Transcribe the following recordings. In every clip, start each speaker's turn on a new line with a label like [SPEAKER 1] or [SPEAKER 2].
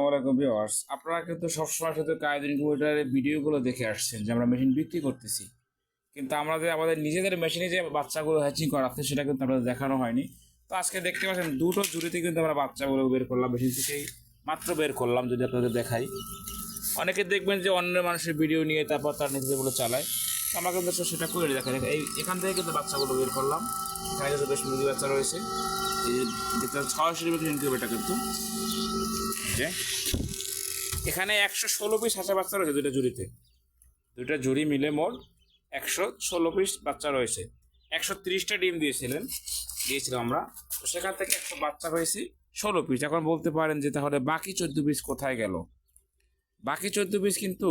[SPEAKER 1] আলাইকুম ভিউয়ার্স, আপনারা কিন্তু সবসময় শুধু কায়দ ইনকিউবেটরের ভিডিওগুলো দেখে আসছেন যে আমরা মেশিন বিক্রি করতেছি, কিন্তু আমরা যে আমাদের নিজেদের মেশিনে যে বাচ্চাগুলো হ্যাচিং করাচ্ছে সেটা কিন্তু আপনাদের দেখানো হয়নি। তো আজকে দেখতে পাচ্ছেন দুটো জুড়িতে কিন্তু আমরা বাচ্চাগুলো বের করলাম, মেশিন থেকেই মাত্র বের করলাম। যদি আপনাদের দেখাই, অনেকে দেখবেন যে অন্য মানুষের ভিডিও নিয়ে তারপর তার নিজেদেরগুলো চালায়, তো আমরা কিন্তু সেটা করে দেখাই। এখান থেকে কিন্তু বাচ্চাগুলো বের করলাম। এখানে কিন্তু বেশ মুরগি বাচ্চা রয়েছে, এই দেখতে 600 ইনকিউবেটর কিন্তু যে এখানে 116 পিস হাঁসের বাচ্চা রয়েছে দুইটা জুড়ি মিলে মোট 116 পিস বাচ্চা রয়েছে। 130টা ডিম দিয়েছিলাম আমরা, তো সেখান থেকে 100 বাচ্চা হয়েছে 16 পিস। এখন বলতে পারেন যে তাহলে বাকি 14 পিস কোথায় গেল? বাকি 14 পিস কিন্তু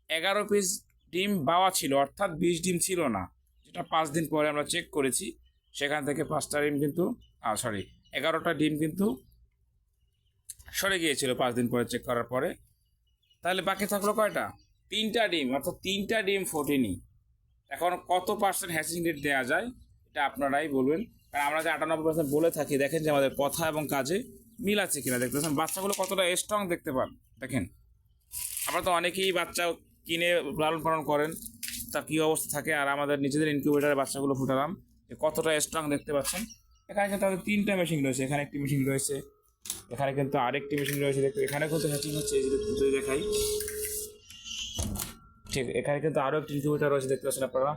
[SPEAKER 1] 11 পিস ডিম বাওয়া ছিল, অর্থাৎ 20 ডিম ছিল না, যেটা 5 দিন পরে আমরা চেক করেছি। সেখান থেকে 5টা ডিম কিন্তু 11টা ডিম কিন্তু সরে গিয়েছিল 5 দিন পরে চেক করার পরে। তাহলে বাকি থাকলো কয়টা? 3টা ডিম, অর্থাৎ 3টা ডিম ফোটেনি। এখন কত পার্সেন্ট হ্যাচিং রেট দেওয়া যায় এটা আপনারাই বলবেন, কারণ আমরা যে 98% বলে থাকি, দেখেন যে আমাদের কথা এবং কাজে মিল আছে কিনা। দেখতে পাচ্ছেন বাচ্চাগুলো কতটা স্ট্রং দেখতে পান। দেখেন, আমরা তো অনেকেই বাচ্চা কিনে লালন পালন করেন, তার কী অবস্থা থাকে, আর আমাদের নিজেদের ইনকিউবেটারে বাচ্চাগুলো ফুটালাম, যে কতটা স্ট্রং দেখতে পাচ্ছেন। এখানে কিন্তু আমাদের 3টা মেশিন রয়েছে, এখানে একটি মেশিন রয়েছে, এখানে কিন্তু আরেকটি মেশিন রয়েছে। দেখতে এখানে কিন্তু হ্যাচিং হচ্ছে, এই যদি দেখাই, ঠিক এখানে কিন্তু আরও একটি ইনকিউবেটার রয়েছে, দেখতে পাচ্ছেন আপনারা।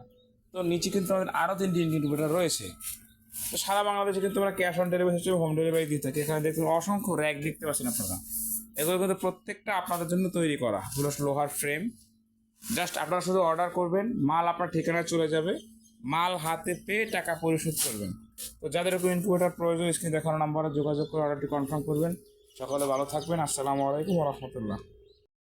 [SPEAKER 1] তো নিচে কিন্তু আমাদের আরও 3টি ইনকিউবেটার রয়েছে। তো সারা বাংলাদেশে কিন্তু আমরা ক্যাশ অন ডেলিভারি হিসেবে হোম ডেলিভারি দিয়ে থাকি। এখানে দেখতে অসংখ্য র্যাক দেখতে পাচ্ছেন আপনারা, এগুলো কিন্তু প্রত্যেকটা আপনাদের জন্য তৈরি করা, এগুলো লোহার ফ্রেম। জাস্ট আপনারা শুধু অর্ডার করবেন, মাল আপনার ঠিকানায় চলে যাবে, মাল হাতে পেয়ে টাকা পরিশোধ করবেন। তো যাদের এরকম ইনকিউবেটার প্রয়োজন, স্ক্রিনে দেখানো নাম্বারে যোগাযোগ করে অর্ডারটি কনফার্ম করবেন। সকলে ভালো থাকবেন। আসসালামু আলাইকুম ওয়া রাহমাতুল্লাহ।